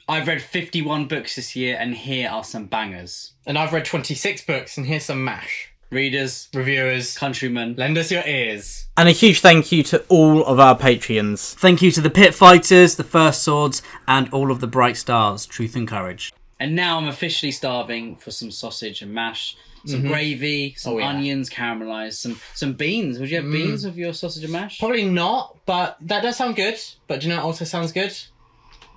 I've read 51 books this year, and here are some bangers. And I've read 26 books, and here's some mash. Readers, reviewers, countrymen, lend us your ears. And a huge thank you to all of our Patreons. Thank you to the Pit Fighters, the First Swords, and all of the Bright Stars, Truth and Courage. And now I'm officially starving for some sausage and mash, some gravy, some onions caramelised, some beans. Would you have beans with your sausage and mash? Probably not, but that does sound good. But do you know what also sounds good?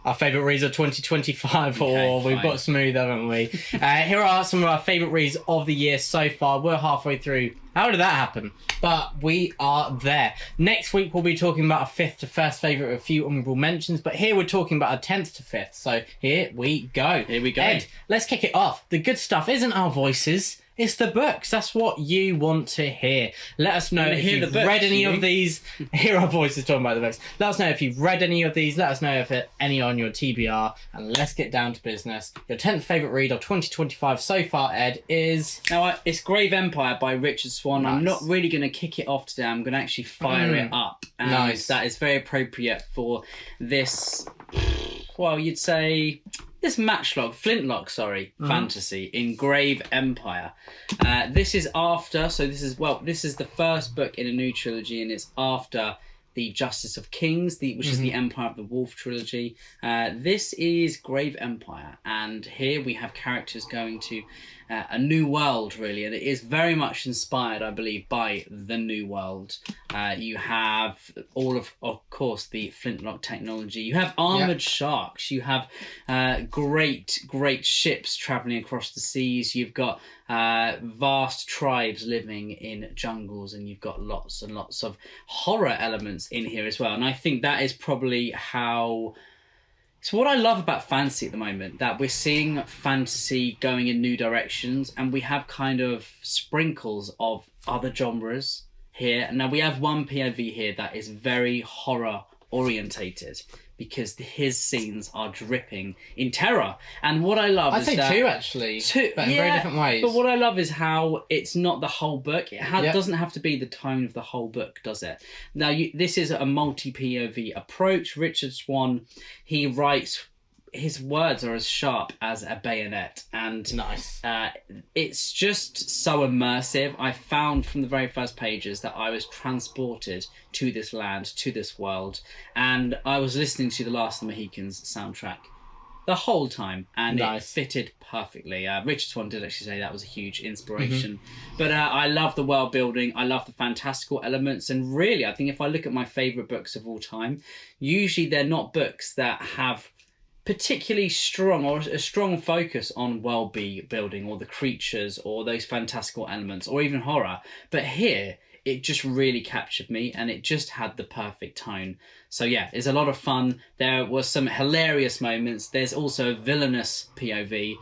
Our favourite reads of 2025, we've got smooth, haven't we? Here are some of our favourite reads of the year so far. We're halfway through. How did that happen? But we are there. Next week, we'll be talking about our 5th to first favourite, a few honourable mentions. But here we're talking about our 10th to 5th. So here we go. Here we go. Ed, let's kick it off. The good stuff isn't our voices. It's the books. That's what you want to hear. Let us know if you've read any of these. Hear our voices talking about the books. Let us know if you've read any of these. Let us know if any are on your TBR. And let's get down to business. Your 10th favourite read of 2025 so far, Ed, is... Now, it's Grave Empire by Richard Swan. Nice. I'm not really going to kick it off today. I'm going to actually fire it up. And that is very appropriate for this, well, you'd say... This flintlock, fantasy in Grave Empire. This is after, this is the first book in a new trilogy, and it's after the Justice of Kings, which is the Empire of the Wolf trilogy. This is Grave Empire, and here we have characters going to a new world, really, and it is very much inspired, I believe, by the New World. You have all of course, the flintlock technology. You have armoured sharks. You have great ships travelling across the seas. You've got vast tribes living in jungles, and you've got lots and lots of horror elements in here as well. And I think that is probably how... So what I love about fantasy at the moment, that we're seeing fantasy going in new directions, and we have kind of sprinkles of other genres here. Now we have one POV here that is very horror orientated, because his scenes are dripping in terror. And what I love is that... I'd say two, actually. But in very different ways. But what I love is how it's not the whole book. It doesn't have to be the tone of the whole book, does it? Now, this is a multi-POV approach. Richard Swan, he writes... His words are as sharp as a bayonet, and it's just so immersive. I found from the very first pages that I was transported to this land, to this world, and I was listening to the Last of the Mohicans soundtrack the whole time, and it fitted perfectly. Richard Swan did actually say that was a huge inspiration. But I love the world building, I love the fantastical elements, and really, I think if I look at my favourite books of all time, usually they're not books that have particularly strong or a strong focus on world building or the creatures or those fantastical elements or even horror. But here, it just really captured me, and it just had the perfect tone. So yeah, it's a lot of fun. There was some hilarious moments. There's also a villainous POV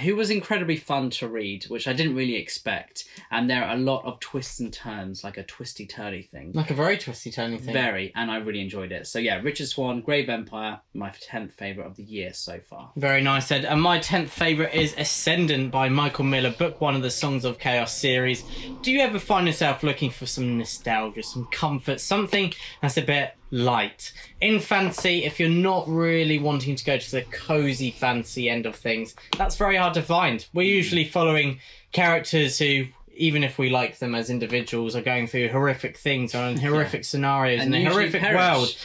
who was incredibly fun to read, which I didn't really expect. And there are a lot of twists and turns, like a twisty-turny thing. Like a very twisty-turny thing. Very, and I really enjoyed it. So yeah, Richard Swan, Grave Empire, my 10th favourite of the year so far. Very nice, Ed. And my 10th favourite is Ascendant by Michael Miller, book 1 of the Songs of Chaos series. Do you ever find yourself looking for some nostalgia, some comfort, something that's a bit light in fantasy? If you're not really wanting to go to the cozy fantasy end of things, that's very hard to find. We're usually following characters who, even if we like them as individuals, are going through horrific things or in horrific scenarios in a horrific world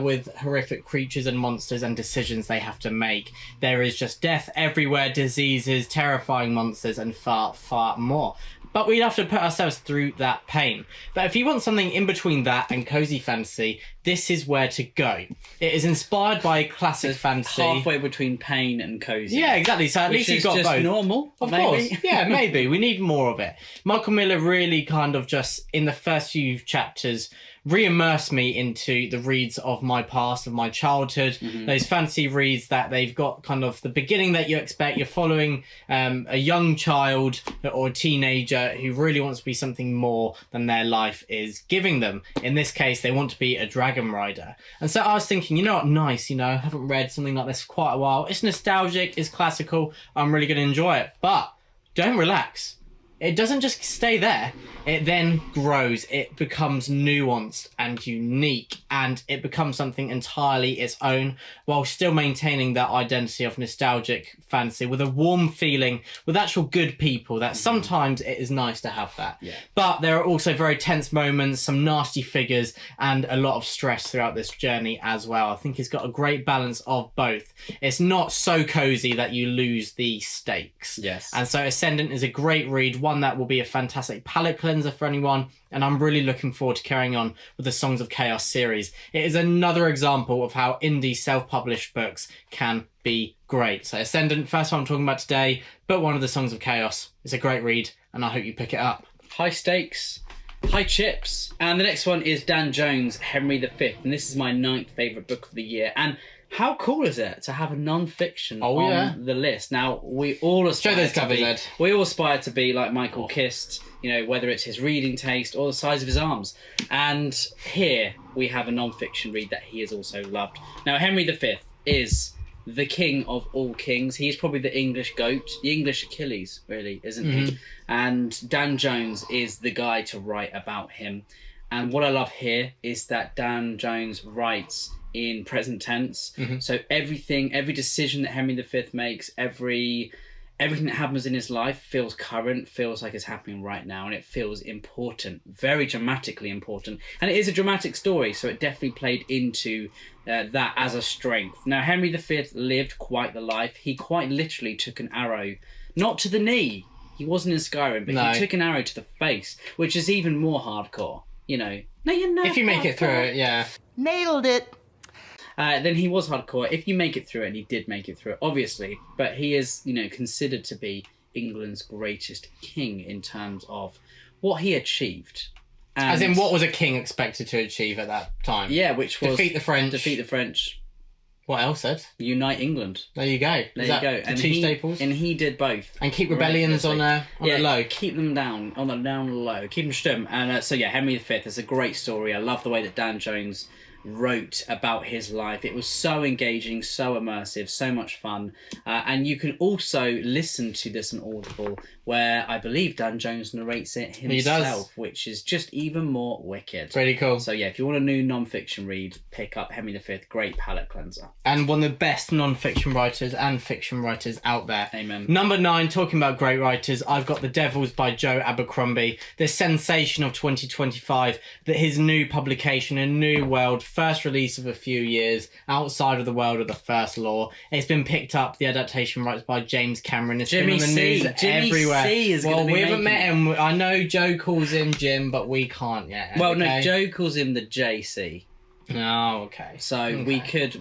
with horrific creatures and monsters and decisions they have to make. There is just death everywhere, diseases, terrifying monsters, and far, far more. But we'd have to put ourselves through that pain. But if you want something in between that and cozy fantasy, this is where to go. It is inspired by classic fantasy. Halfway between pain and cozy. Yeah, exactly. So at least you've got both. Normal, of course. Yeah, maybe. We need more of it. Michael Miller really kind of just, in the first few chapters, re-immerse me into the reads of my past, of my childhood, those fantasy reads that they've got kind of the beginning that you expect. You're following a young child or a teenager who really wants to be something more than their life is giving them. In this case, they want to be a dragon rider. And so I was thinking, you know what, nice, I haven't read something like this for quite a while. It's nostalgic, it's classical, I'm really going to enjoy it. But don't relax. it doesn't just stay there. It then grows. It becomes nuanced and unique, and it becomes something entirely its own, while still maintaining that identity of nostalgic fantasy with a warm feeling, with actual good people. That sometimes it is nice to have that. Yeah. But there are also very tense moments, some nasty figures, and a lot of stress throughout this journey as well. I think it's got a great balance of both. It's not so cozy that you lose the stakes. Yes. And so Ascendant is a great read, one that will be a fantastic palate cleanser for anyone, and I'm really looking forward to carrying on with the Songs of Chaos series. It is another example of how indie self-published books can be great. So Ascendant, first one I'm talking about today, but one of the Songs of Chaos. It's a great read, and I hope you pick it up. High stakes, high chips. And the next one is Dan Jones, Henry V, and this is my 9th favourite book of the year. And how cool is it to have a non-fiction on the list? Now, we all aspire we all aspire to be like Michael Kist, you know, whether it's his reading taste or the size of his arms. And here we have a non-fiction read that he has also loved. Now, Henry V is the king of all kings. He's probably the English goat, the English Achilles, really, isn't he? And Dan Jones is the guy to write about him. And what I love here is that Dan Jones writes in present tense. So every decision that Henry V makes, everything that happens in his life feels current, feels like it's happening right now, and it feels important, very dramatically important. And it is a dramatic story, so it definitely played into that as a strength. Now, Henry V lived quite the life. He quite literally took an arrow, not to the knee. He wasn't in Skyrim, but he took an arrow to the face, which is even more hardcore. You know, if you make it through it, yeah. Nailed it. Then he was hardcore. If you make it through it, and he did make it through it, obviously. But he is, you know, considered to be England's greatest king in terms of what he achieved. And as in, what was a king expected to achieve at that time? Yeah, which was defeat the French. What else, Ed? Unite England. There you go. There you go. And two staples. And he did both. And keep rebellions on the low. Keep them down low. Keep them stum. And so yeah, Henry V is a great story. I love the way that Dan Jones wrote about his life. It was so engaging, so immersive, so much fun. And you can also listen to this on Audible, where I believe Dan Jones narrates it himself, which is just even more wicked. Pretty cool. So yeah, if you want a new non-fiction read, pick up Henry V, great palate cleanser. And one of the best non-fiction writers and fiction writers out there. Amen. Number 9, talking about great writers, I've got The Devils by Joe Abercrombie, the sensation of 2025, that his new publication, A New World, first release of a few years outside of the world of the First Law. It's been picked up, the adaptation rights by James Cameron. It's been on the news everywhere. We haven't met him. I know Joe calls him Jim, but we can't yet. Well, no, Joe calls him the JC. Oh, okay. So we could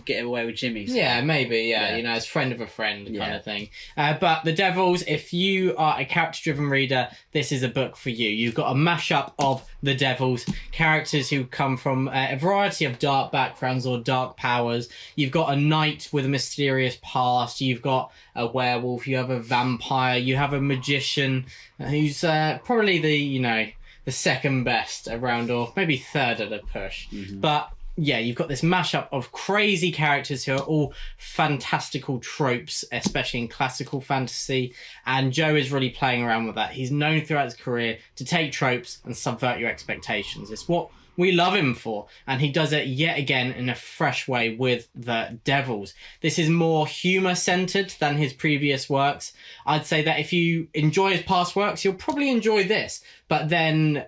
get away with Jimmy. So. Yeah, maybe. Yeah, you know, it's friend of a friend kind of thing. But The Devils, if you are a character-driven reader, this is a book for you. You've got a mashup of The Devils, characters who come from a variety of dark backgrounds or dark powers. You've got a knight with a mysterious past. You've got a werewolf. You have a vampire. You have a magician who's probably the second best around, or maybe third at a push. But yeah, you've got this mashup of crazy characters who are all fantastical tropes, especially in classical fantasy. And Joe is really playing around with that. He's known throughout his career to take tropes and subvert your expectations. It's what we love him for. And he does it yet again in a fresh way with The Devils. This is more humour-centred than his previous works. I'd say that if you enjoy his past works, you'll probably enjoy this. But then,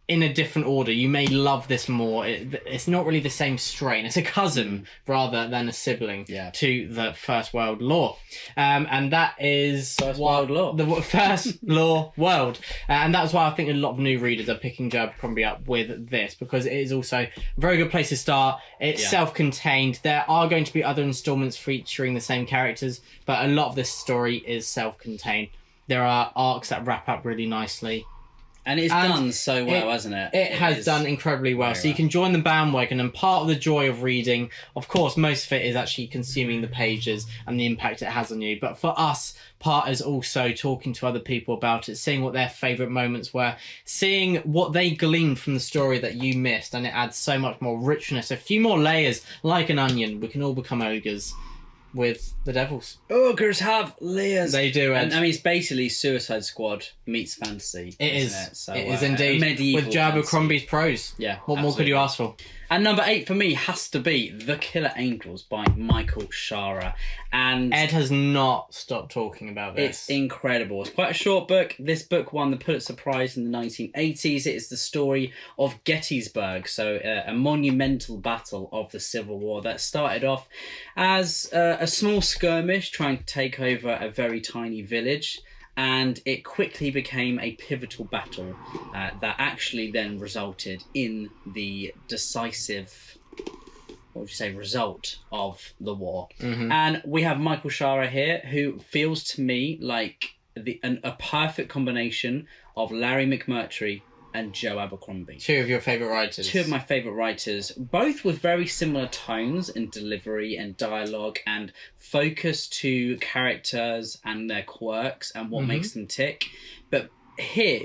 in a different order, you may love this more. It's not really the same strain. It's a cousin rather than a sibling to the First World Law. And that is First World Law. The First Law World. And that's why I think a lot of new readers are picking Joe Abercrombie up with this, because it is also a very good place to start. It's self-contained. There are going to be other installments featuring the same characters, but a lot of this story is self-contained. There are arcs that wrap up really nicely. And it's done so well, hasn't it? It has done incredibly well. So you can join the bandwagon, and part of the joy of reading, of course, most of it is actually consuming the pages and the impact it has on you. But for us, part is also talking to other people about it, seeing what their favourite moments were, seeing what they gleaned from the story that you missed, and it adds so much more richness, a few more layers, like an onion. We can all become ogres. with the devils. Ogres have layers. They do, Ed. And, I mean, it's basically Suicide Squad meets fantasy. It is. Isn't it? So, it is indeed. Medieval with Jay Abercrombie's fantasy. prose. Yeah. What more could you ask for? And number 8 for me has to be The Killer Angels by Michael Shaara. And Ed has not stopped talking about this. It's incredible. It's quite a short book. This book won the Pulitzer Prize in the 1980s. It is the story of Gettysburg, so a monumental battle of the Civil War that started off as a small skirmish trying to take over a very tiny village. And it quickly became a pivotal battle that actually then resulted in the decisive, what would you say, result of the war. Mm-hmm. And we have Michael Shaara here, who feels to me like a perfect combination of Larry McMurtry and Joe Abercrombie. Two of your favourite writers. Two of my favourite writers, both with very similar tones and delivery and dialogue and focus to characters and their quirks and what makes them tick. But here,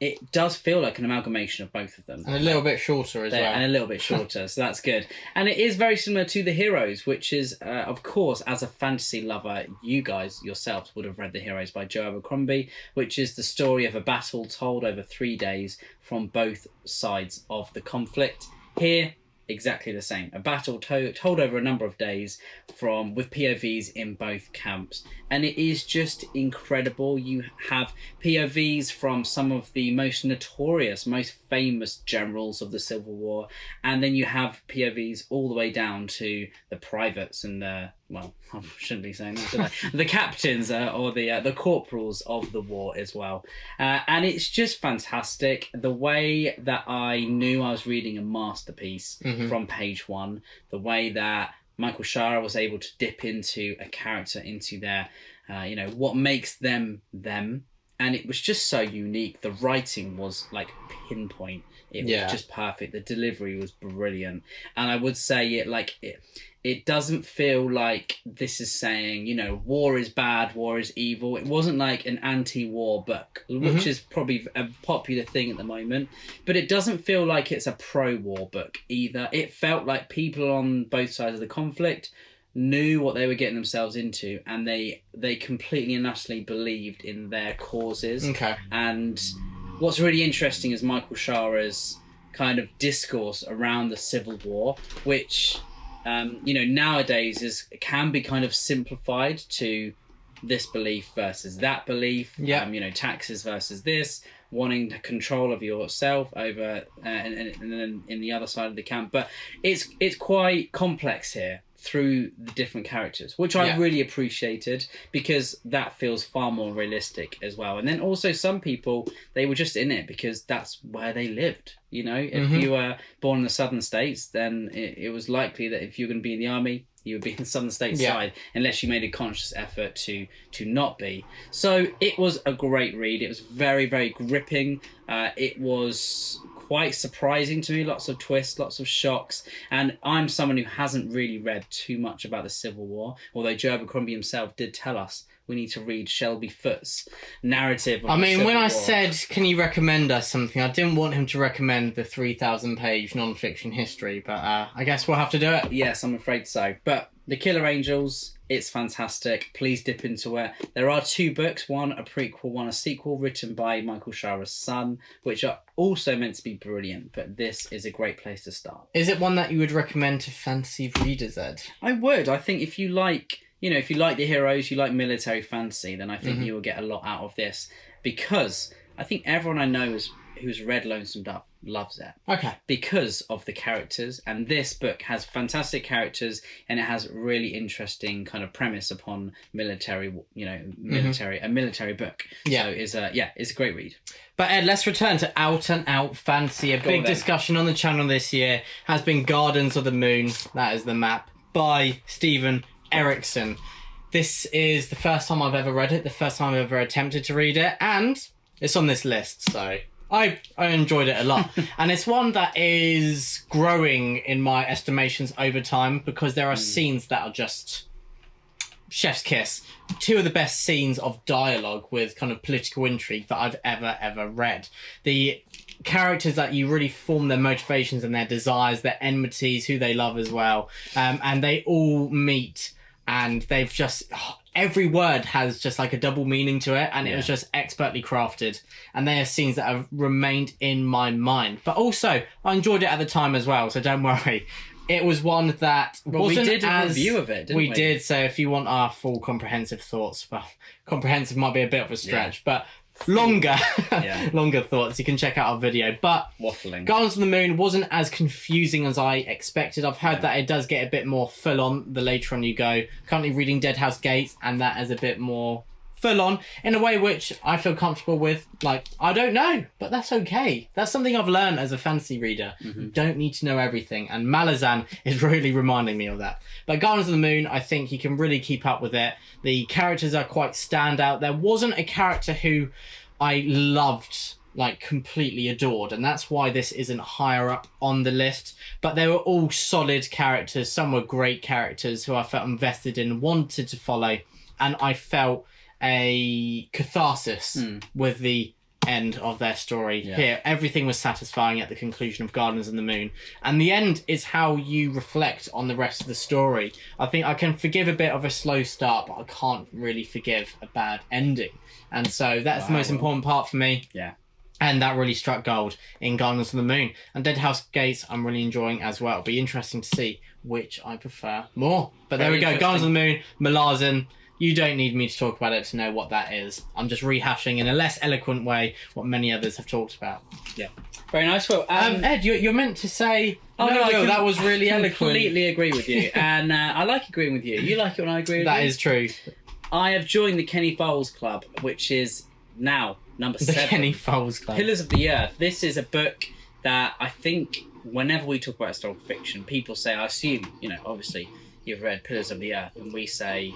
it does feel like an amalgamation of both of them. And a little bit shorter as well. And a little bit shorter, so that's good. And it is very similar to The Heroes, which is, of course, as a fantasy lover, you guys yourselves would have read The Heroes by Joe Abercrombie, which is the story of a battle told over 3 days from both sides of the conflict. Here, exactly the same. A battle told over a number of days with POVs in both camps. And it is just incredible. You have POVs from some of the most notorious, most famous generals of the Civil War. And then you have POVs all the way down to the privates and I shouldn't be saying that, should I? The captains or the corporals of the war as well. And it's just fantastic. The way that I knew I was reading a masterpiece from page 1, the way that Michael Shaara was able to dip into a character, into their, what makes them them. And it was just so unique. The writing was like pinpoint. It was just perfect. The delivery was brilliant. And I would say it doesn't feel like this is saying, war is bad, war is evil. It wasn't like an anti-war book, which is probably a popular thing at the moment. But it doesn't feel like it's a pro-war book either. It felt like people on both sides of the conflict knew what they were getting themselves into, and they completely and utterly believed in their causes. Okay. And what's really interesting is Michael Shaara's kind of discourse around the Civil War, which nowadays can be kind of simplified to this belief versus that belief. Taxes versus this, wanting control of yourself over and then in the other side of the camp. But it's quite complex here through the different characters, which I really appreciated, because that feels far more realistic as well. And then also some people, they were just in it because that's where they lived. If you were born in the southern states, then it was likely that if you're going to be in the army, you would be in the southern states side, unless you made a conscious effort to not be. So it was a great read. It was very, very gripping. It was quite surprising to me. Lots of twists, lots of shocks. And I'm someone who hasn't really read too much about the Civil War, although Joe Abercrombie himself did tell us we need to read Shelby Foote's narrative of the Civil I War. said, can you recommend us something? I didn't want him to recommend the 3,000-page non-fiction history, but I guess we'll have to do it. Yes, I'm afraid so. But The Killer Angels, it's fantastic. Please dip into it. There are 2 books, one a prequel, one a sequel, written by Michael Shaara's son, which are also meant to be brilliant, but this is a great place to start. Is it one that you would recommend to fantasy readers, Ed? I would. I think if you like The Heroes, you like military fantasy, then I think you will get a lot out of this, because I think everyone I know who's read Lonesome Dove loves it. Okay. Because of the characters, and this book has fantastic characters, and it has really interesting kind of premise upon military a military book. Yeah. So it's a great read. But Ed, let's return to out and out fantasy. A big discussion on the channel this year has been Gardens of the Moon, that is the map, by Stephen Erikson. This is the first time I've ever read it, the first time I've ever attempted to read it, and it's on this list, so I enjoyed it a lot. And it's one that is growing in my estimations over time, because there are scenes that are just chef's kiss. 2 of the best scenes of dialogue with kind of political intrigue that I've ever read. The characters that you really form their motivations and their desires, their enmities, who they love as well. And they all meet, and they've just... every word has just like a double meaning to it, and it was just expertly crafted. And they are scenes that have remained in my mind. But also, I enjoyed it at the time as well, so don't worry. It was one that wasn't we did a as... review of it, didn't we? We did, so if you want our full comprehensive thoughts, well, comprehensive might be a bit of a stretch, but longer longer thoughts, you can check out our video. But waffling. Gardens of the Moon wasn't as confusing as I expected. I've heard that it does get a bit more full on the later on you go. Currently reading Dead House Gates, and that is a bit more full on in a way which I feel comfortable with. Like, I don't know, but that's okay. That's something I've learned as a fantasy reader. You don't need to know everything, and Malazan is really reminding me of that. But Gardens of the Moon, I think you can really keep up with it. The characters are quite standout. There wasn't a character who I loved, like completely adored, and that's why this isn't higher up on the list. But they were all solid characters. Some were great characters who I felt invested in, wanted to follow, and I felt a catharsis with the end of their story. Here everything was satisfying at the conclusion of Gardens of the Moon, and the end is how you reflect on the rest of the story. I think I can forgive a bit of a slow start, but I can't really forgive a bad ending, and so that's the most important part for me. And that really struck gold in Gardens of the Moon. And Dead House Gates I'm really enjoying as well. It'll be interesting to see which I prefer more. But there we go, Gardens of the Moon, Malazan. You don't need me to talk about it to know what that is. I'm just rehashing in a less eloquent way what many others have talked about. Very nice. Well, Ed, you're meant to say... Oh, no, Will, that was really eloquent. I completely agree with you. And I like agreeing with you. You like it when I agree with you? That is true. I have joined the Kenny Foles Club, which is now number 7. The Kenny Foles Club. Pillars of the Earth. This is a book that I think whenever we talk about historical fiction, people say, I assume, obviously you've read Pillars of the Earth, and we say...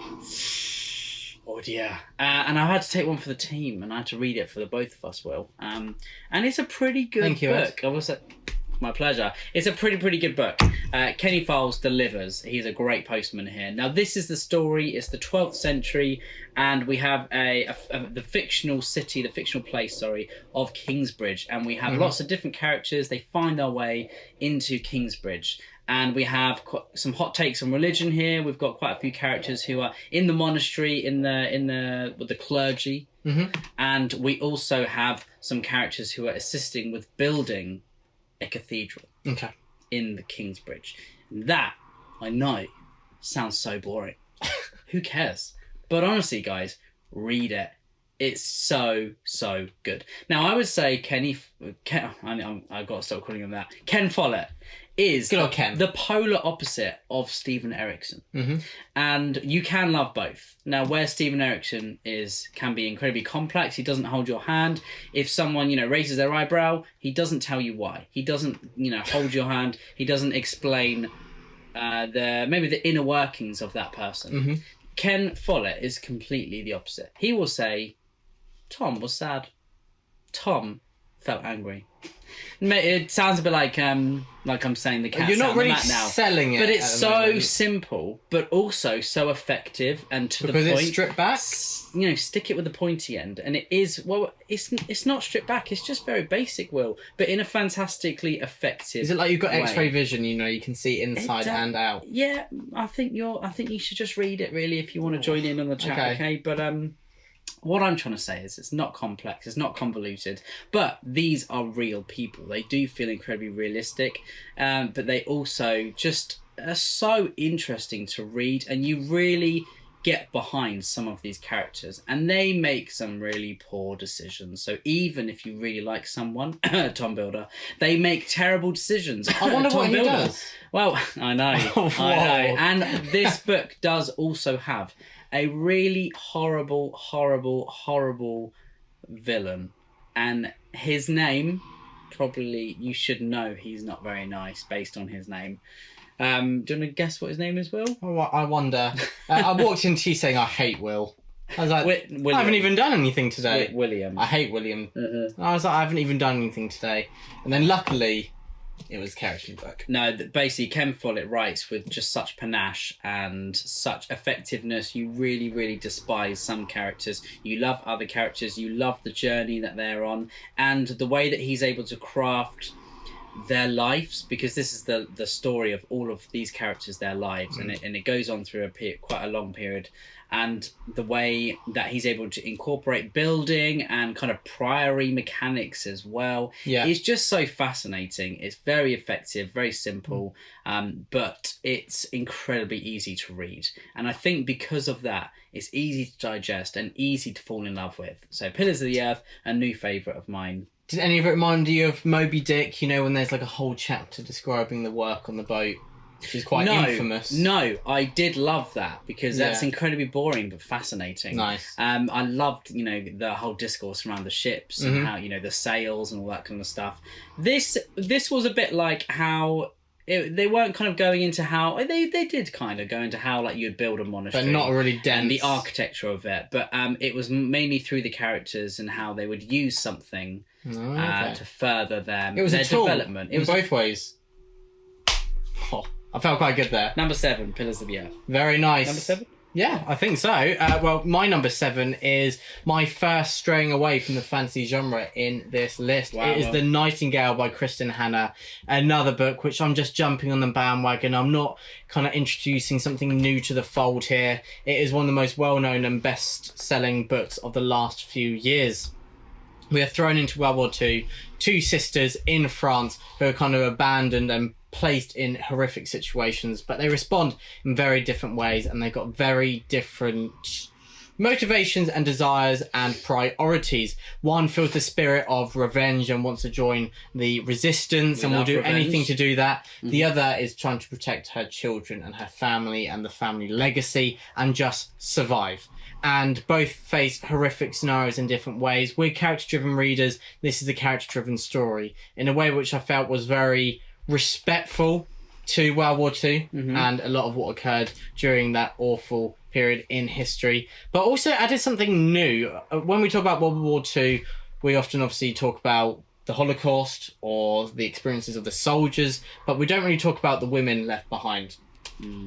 oh dear. And I had to take one for the team, and I had to read it for the both of us, Will. And it's a pretty good book. I was my pleasure. It's a pretty good book. Kenny Foles delivers. He's a great postman here. Now, this is the story. It's the 12th century, and we have the fictional city, the fictional place, of Kingsbridge, and we have lots of different characters. They find their way into Kingsbridge. And we have some hot takes on religion here. We've got quite a few characters who are in the monastery, with the clergy, and we also have some characters who are assisting with building a cathedral in the Kingsbridge. And that, I know, sounds so boring. Who cares? But honestly, guys, read it. It's so good. Now, I would say I've got to stop calling him that. Ken Follett is the polar opposite of Stephen Erikson. And you can love both. Now, where Stephen Erikson can be incredibly complex, he doesn't hold your hand. If someone, raises their eyebrow, he doesn't tell you why. He doesn't, hold your hand. He doesn't explain maybe the inner workings of that person. Ken Follett is completely the opposite. He will say, Tom was sad. Tom felt angry. It sounds a bit like I'm saying the cat. You're not really now, selling it, but it's so simple, but also so effective and to the point. Because it's stripped back. Stick it with the pointy end, and it is it's not stripped back. It's just very basic, Will, but in a fantastically effective. Is it like you've got way. X-ray vision? You can see inside and out. Yeah, I think you should just read it really if you want to join in on the chat. Okay, but what I'm trying to say is it's not complex, it's not convoluted, but these are real people. They do feel incredibly realistic, but they also just are so interesting to read, and you really get behind some of these characters, and they make some really poor decisions. So even if you really like someone, Tom Builder, they make terrible decisions. I wonder what he does. Well, I know. I know. And this book does also have a really horrible villain. And his name, probably you should know he's not very nice based on his name. Do you want to guess what his name is, Will? Oh, I wonder. I walked into you saying I hate Will. I was like, William. I haven't even done anything today. William. I hate William. I was like, I haven't even done anything today. And then luckily, it was a character in the book. No, basically Ken Follett writes with just such panache and such effectiveness. You really, really despise some characters. You love other characters. You love the journey that they're on. And the way that he's able to craft their lives, because this is the story of all of these characters, their lives, and it goes on through quite a long period. And the way that he's able to incorporate building and kind of priory mechanics as well is just so fascinating. It's very effective, very simple, but it's incredibly easy to read. And I think because of that, it's easy to digest and easy to fall in love with. So Pillars of the Earth, a new favourite of mine. Did any of it remind you of Moby Dick? You know, when there's like a whole chapter describing the work on the boat, which is quite infamous. No, I did love that because that's incredibly boring but fascinating. Nice. I loved, the whole discourse around the ships and how, the sails and all that kind of stuff. This was a bit like how they weren't kind of going into how they did kind of go into how like you'd build a monastery, but not really dense, and the architecture of it. But it was mainly through the characters and how they would use something to further them. It was their a tool development. It in was both ways. Oh, I felt quite good there. Number 7, Pillars of the Earth. Very nice. Number 7. Yeah, I think so. Well, my number 7 is my first straying away from the fantasy genre in this list. Wow. It is The Nightingale by Kristin Hannah, another book which I'm just jumping on the bandwagon. I'm not kind of introducing something new to the fold here. It is one of the most well-known and best-selling books of the last few years. We are thrown into World War II, 2 sisters in France who are kind of abandoned and placed in horrific situations, but they respond in very different ways, and they've got very different motivations and desires and priorities. One feels the spirit of revenge and wants to join the resistance and will do anything to do that. The other is trying to protect her children and her family and the family legacy and just survive. And both face horrific scenarios in different ways. We're character-driven readers. This is a character-driven story in a way which I felt was very respectful to World War II and a lot of what occurred during that awful period in history, but also added something new. When we talk about World War II, we often obviously talk about the Holocaust or the experiences of the soldiers, but we don't really talk about the women left behind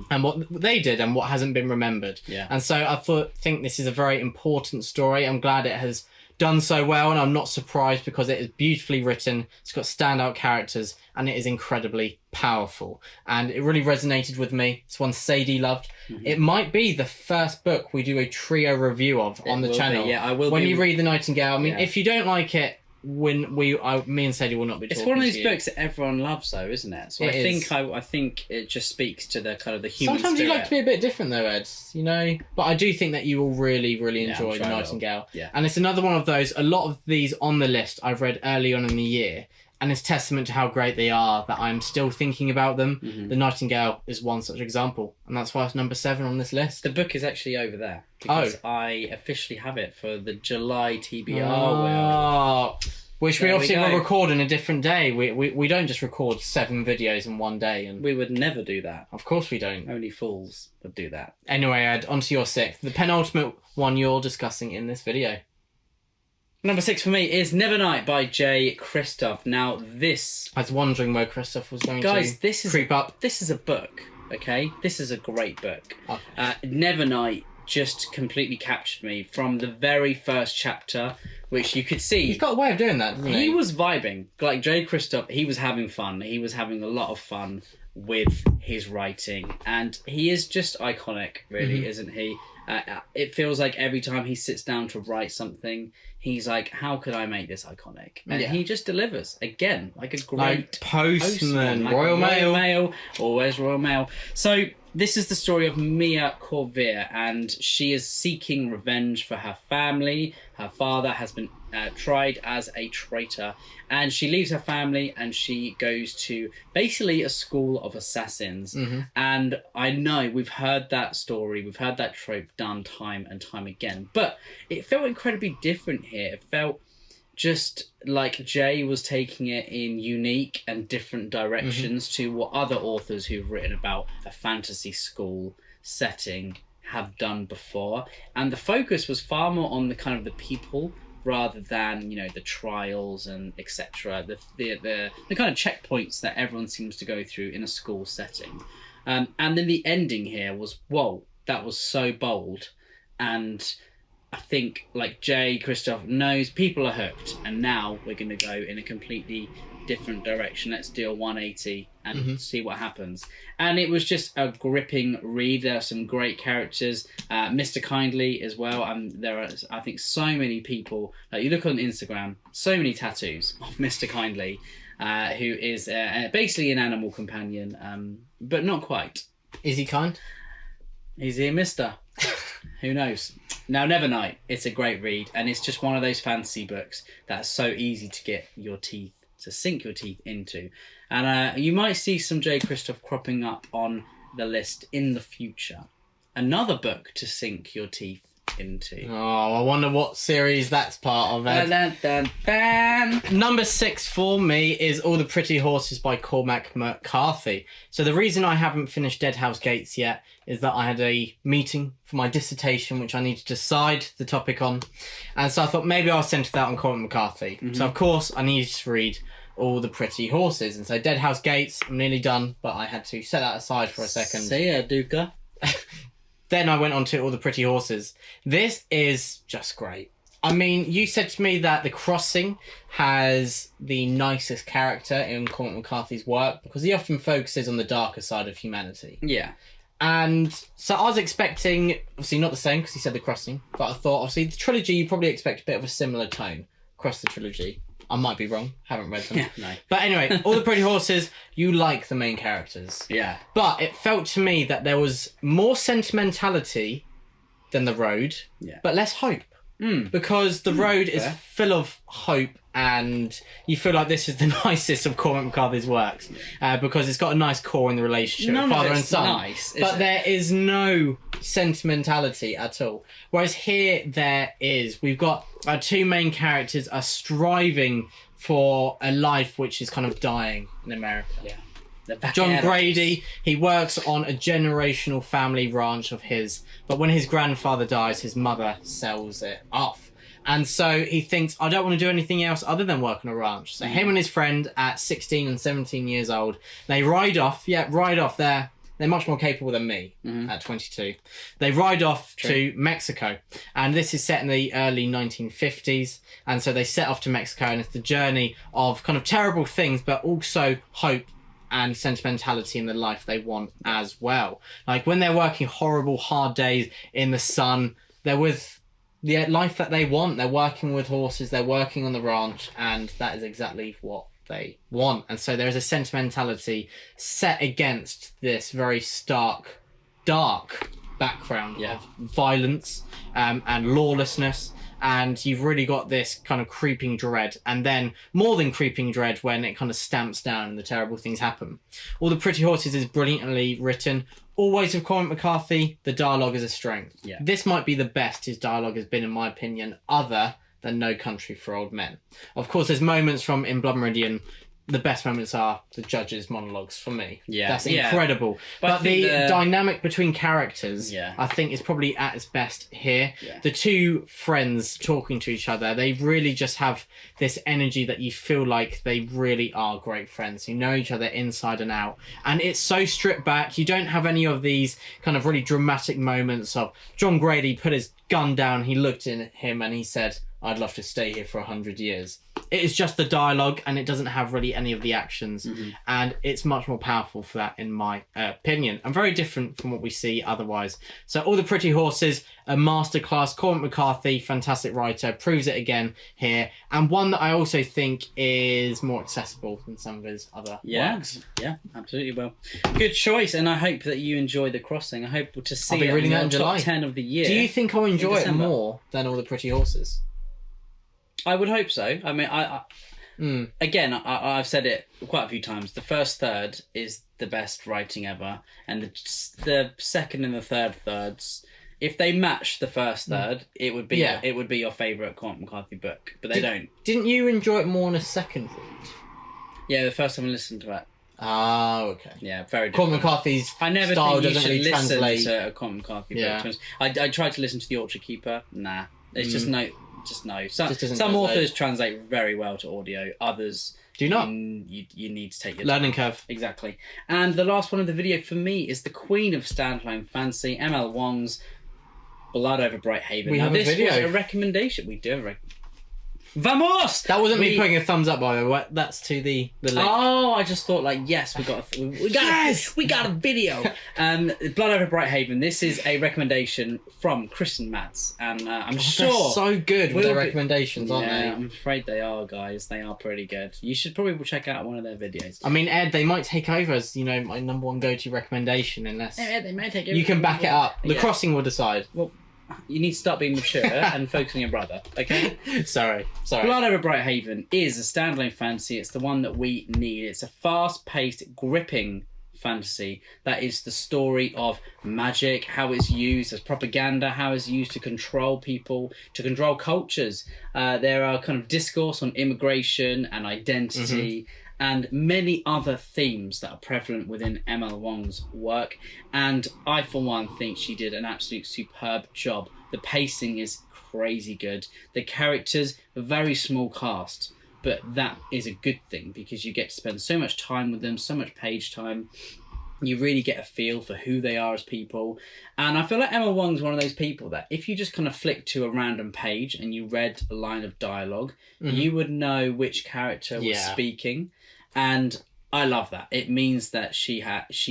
and what they did and what hasn't been remembered. And so I think this is a very important story. I'm glad it has done so well, and I'm not surprised because it is beautifully written, it's got standout characters, and it is incredibly powerful. And it really resonated with me. It's one Sadie loved. It might be the first book we do a trio review of on the channel. I will. When you read The Nightingale, I mean, if you don't like it, me and Sadie will not be talking. It's one of those to books that everyone loves, though, isn't it? So I think it just speaks to the kind of the human. Sometimes spirit. you like to be a bit different, though, Ed. You know, but I do think that you will really, really enjoy The Nightingale. And it's another one of those. A lot of these on the list I've read early on in the year, and it's testament to how great they are that I'm still thinking about them. The Nightingale is one such example, and that's why it's number 7 on this list. The book is actually over there because I officially have it for the July TBR. Which we obviously will record in a different day. We don't just record 7 videos in one day, and we would never do that. Of course we don't. Only fools would do that. Anyway, Ed, on to your 6th, the penultimate one you're discussing in this video. Number 6 for me is Nevernight by Jay Kristoff. Now this... I was wondering where Kristoff was going to creep up. This is a book, okay? This is a great book. Okay. Nevernight just completely captured me from the very first chapter, which you could see. He's got a way of doing that, doesn't he? He was vibing. Like Jay Kristoff, he was having fun. He was having a lot of fun with his writing. And he is just iconic, really, isn't he? It feels like every time he sits down to write something, he's like, how could I make this iconic? And he just delivers. Again, like a great like postman. Like Royal Mail. Always Royal Mail. So this is the story of Mia Corvair, and she is seeking revenge for her family. Her father has been tried as a traitor, and she leaves her family and she goes to basically a school of assassins. And I know we've heard that story, we've heard that trope done time and time again, but it felt incredibly different here. It felt just like Jay was taking it in unique and different directions to what other authors who've written about a fantasy school setting have done before. And the focus was far more on the kind of the people rather than the trials and etc. The kind of checkpoints that everyone seems to go through in a school setting. And then the ending here was, whoa, that was so bold. And I think, like Jay Kristoff knows, people are hooked. And now we're going to go in a completely different direction. Let's do a 180 and see what happens. And it was just a gripping read. There are some great characters. Mr. Kindly as well. There are, I think, so many people. You look on Instagram, so many tattoos of Mr. Kindly, who is basically an animal companion, but not quite. Is he kind? Is he a mister? Who knows? Now, Nevernight, it's a great read, and it's just one of those fantasy books that's so easy to get your teeth, to sink your teeth into. And you might see some Jay Kristoff cropping up on the list in the future. Another book to sink your teeth into. Oh, I wonder what series that's part of. Dun, dun, dun. Number 6 for me is All the Pretty Horses by Cormac McCarthy. So the reason I haven't finished Deadhouse Gates yet is that I had a meeting for my dissertation, which I need to decide the topic on. And so I thought maybe I'll centre that on Cormac McCarthy. So of course I needed to read All the Pretty Horses. And so Deadhouse Gates, I'm nearly done, but I had to set that aside for a second. See ya, Duca. Then I went on to All the Pretty Horses. This is just great. I mean, you said to me that The Crossing has the nicest character in Cormac McCarthy's work because he often focuses on the darker side of humanity. Yeah. And so I was expecting, obviously not the same because he said The Crossing, but I thought, obviously, the trilogy, you probably expect a bit of a similar tone across the trilogy. I might be wrong. Haven't read them. Yeah, no. But anyway, All the Pretty Horses, you like the main characters. Yeah. But it felt to me that there was more sentimentality than The Road, but less hope. Because The Road is full of hope, and you feel like this is the nicest of Cormac McCarthy's works because it's got a nice core in the relationship with father and son. Nice, but there is no sentimentality at all. Whereas here there is. We've got our two main characters are striving for a life which is kind of dying in America. Yeah. John Grady, he works on a generational family ranch of his, but when his grandfather dies, his mother sells it off. And so he thinks, I don't want to do anything else other than work on a ranch. So him and his friend at 16 and 17 years old, they ride off. They're much more capable than me at 22. They ride off to Mexico. And this is set in the early 1950s. And so they set off to Mexico, and it's the journey of kind of terrible things, but also hope and sentimentality in the life they want as well. Like when they're working horrible, hard days in the sun, they're with the life that they want. They're working with horses, they're working on the ranch, and that is exactly what they want. And so there is a sentimentality set against this very stark, dark background of violence and lawlessness. And you've really got this kind of creeping dread, and then more than creeping dread when it kind of stamps down and the terrible things happen. All the Pretty Horses is brilliantly written. Always with Cormac McCarthy, the dialogue is a strength. Yeah. This might be the best his dialogue has been, in my opinion, other than No Country for Old Men. Of course, there's moments from In Blood Meridian. The best moments are the judges' monologues for me. Yeah, that's incredible. But the dynamic between characters, I think, is probably at its best here. Yeah. The two friends talking to each other, they really just have this energy that you feel like they really are great friends who know each other inside and out. And it's so stripped back. You don't have any of these kind of really dramatic moments of John Grady put his gun down, he looked at him and he said, I'd love to stay here for 100 years. It is just the dialogue, and it doesn't have really any of the actions, and it's much more powerful for that, in my opinion, and very different from what we see otherwise. So All the Pretty Horses, a masterclass. Cormac McCarthy, fantastic writer, proves it again here, and one that I also think is more accessible than some of his other works. Yeah, absolutely. Well, good choice, and I hope that you enjoy The Crossing. I hope to see it in the top 10 of the year. Do you think I'll enjoy it more than All the Pretty Horses? I would hope so. I mean, again, I've said it quite a few times. The first third is the best writing ever, and the second and the third thirds, if they match the first third, it would be your favourite Cormac McCarthy book. But they don't. Didn't you enjoy it more on a second read? Yeah, the first time I listened to it. Oh, okay. Yeah, very different. Cormac McCarthy's I never style think you doesn't should really listen translate to a Cormac McCarthy book. I tried to listen to The Orchard Keeper. Nah, it's just no. just no. Some translate. authors translate very well to audio. Others do not. You need to take your learning time. curve. Exactly. And the last one of the video for me is the queen of standalone fantasy, ML Wang's Blood Over Bright Haven. We have this a video. was a recommendation. We do have a Vamos! That wasn't me putting a thumbs up, by the way. That's to the link. Oh, I just thought yes, we got a video. Blood Over Bright Haven. This is a recommendation from Kristin Mats, and I'm sure they're so good with their recommendations, aren't they? I'm afraid they are, guys. They are pretty good. You should probably check out one of their videos. I mean, Ed, they might take over as my number one go-to recommendation unless they may take over. You can back it up. The Crossing will decide. Well, you need to start being mature and focus on your brother, okay? Sorry. Blood Over Bright Haven is a standalone fantasy. It's the one that we need. It's a fast-paced, gripping fantasy that is the story of magic, how it's used as propaganda, how it's used to control people, to control cultures. There are kind of discourse on immigration and identity, and many other themes that are prevalent within ML Wang's work. And I, for one, think she did an absolute superb job. The pacing is crazy good. The characters, a very small cast, but that is a good thing because you get to spend so much time with them, so much page time. You really get a feel for who they are as people. And I feel like Emma Wang's one of those people that if you just kind of flick to a random page and you read a line of dialogue, you would know which character was speaking. And I love that. It means that she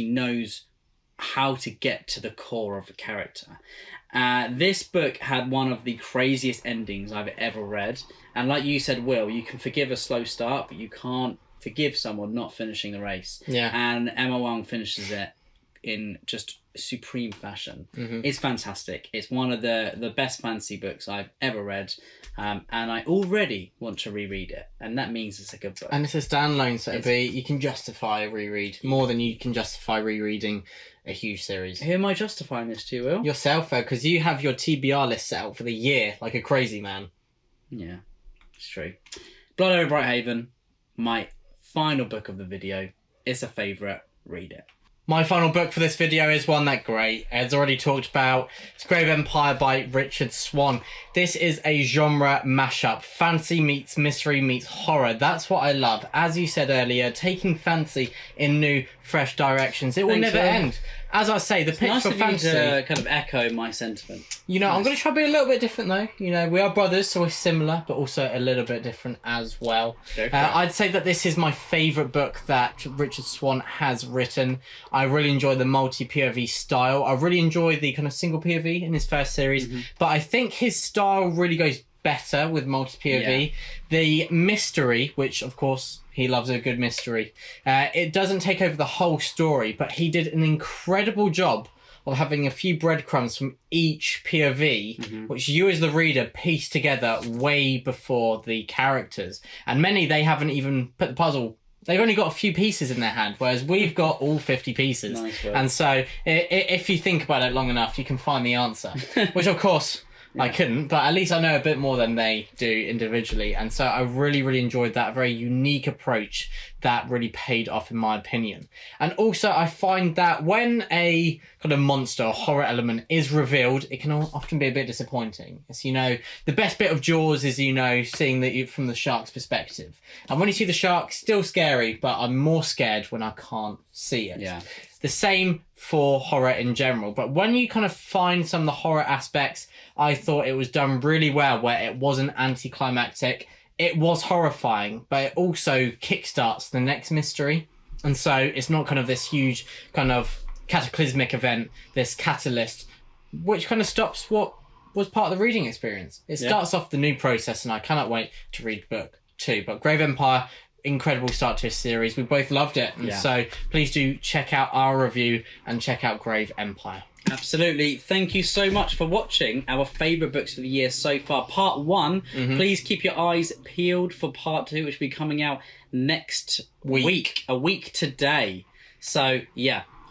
knows how to get to the core of a character. This book had one of the craziest endings I've ever read. And like you said, Will, you can forgive a slow start, but you can't forgive someone not finishing the race. Yeah. And Emma Wang finishes it in just supreme fashion. It's fantastic. It's one of the best fantasy books I've ever read. And I already want to reread it. And that means it's a good book. And it's a standalone, so you can justify a reread more than you can justify rereading a huge series. Who am I justifying this to, Will? Yourself, though, because you have your TBR list set out for the year like a crazy man. Yeah, it's true. Blood Over Bright Haven, my final book of the video. It's a favourite. Read it. My final book for this video is one that Ed's already talked about. It's Grave Empire by Richard Swan. This is a genre mashup. Fantasy meets mystery meets horror. That's what I love. As you said earlier, taking fantasy in new, fresh directions. It will never end. As I say, the pitch for fantasy... to kind of echo my sentiment. I'm going to try to be a little bit different, though. We are brothers, so we're similar, but also a little bit different as well. I'd say that this is my favourite book that Richard Swan has written. I really enjoy the multi-POV style. I really enjoy the kind of single POV in his first series, but I think his style really goes better with multi-POV. The mystery, which, of course... he loves a good mystery. It doesn't take over the whole story, but he did an incredible job of having a few breadcrumbs from each POV, which you as the reader piece together way before the characters. And many, they haven't even put the puzzle. They've only got a few pieces in their hand, whereas we've got all 50 pieces. Nice. And so if you think about it long enough, you can find the answer, which of course... I couldn't, but at least I know a bit more than they do individually. And so I really, really enjoyed that very unique approach that really paid off in my opinion. And also I find that when a kind of monster or horror element is revealed, it can often be a bit disappointing. It's, the best bit of Jaws is, seeing that from the shark's perspective. And when you see the shark, still scary, but I'm more scared when I can't see it. Yeah. The same for horror in general. But when you kind of find some of the horror aspects, I thought it was done really well, where it wasn't anticlimactic. It was horrifying, but it also kickstarts the next mystery. And so it's not kind of this huge kind of cataclysmic event, this catalyst, which kind of stops what was part of the reading experience. It starts off the new process, and I cannot wait to read book 2. But Grave Empire... incredible start to a series. We both loved it. And so please do check out our review and check out Grave Empire. Absolutely. Thank you so much for watching our favourite books of the year so far. Part 1. Please keep your eyes peeled for part 2, which will be coming out next week. A week today. So,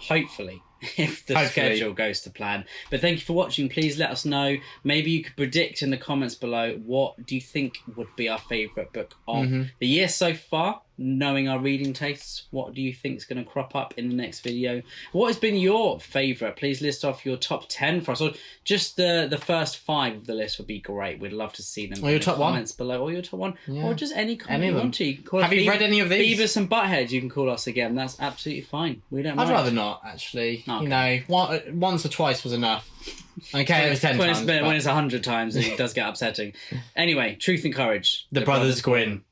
hopefully. If the schedule goes to plan. But thank you for watching. Please let us know. Maybe you could predict in the comments below, what do you think would be our favourite book of the year so far? knowing our reading tastes, what do you think is going to crop up in the next video? What has been your favourite? Please list off your top 10 for us, or just the first 5 of the list would be great. We'd love to see them. Or your top comments below, or your top 1, or just any comment you want to. You can call Have you read any of these? Beavis and Butthead, you can call us again. That's absolutely fine. We don't mind. I'd rather not, actually. Okay. You know, once or twice was enough. Okay, it was 10 times. When it's 100 times, it does get upsetting. Anyway, Truth and Courage. The Brothers Gwynne.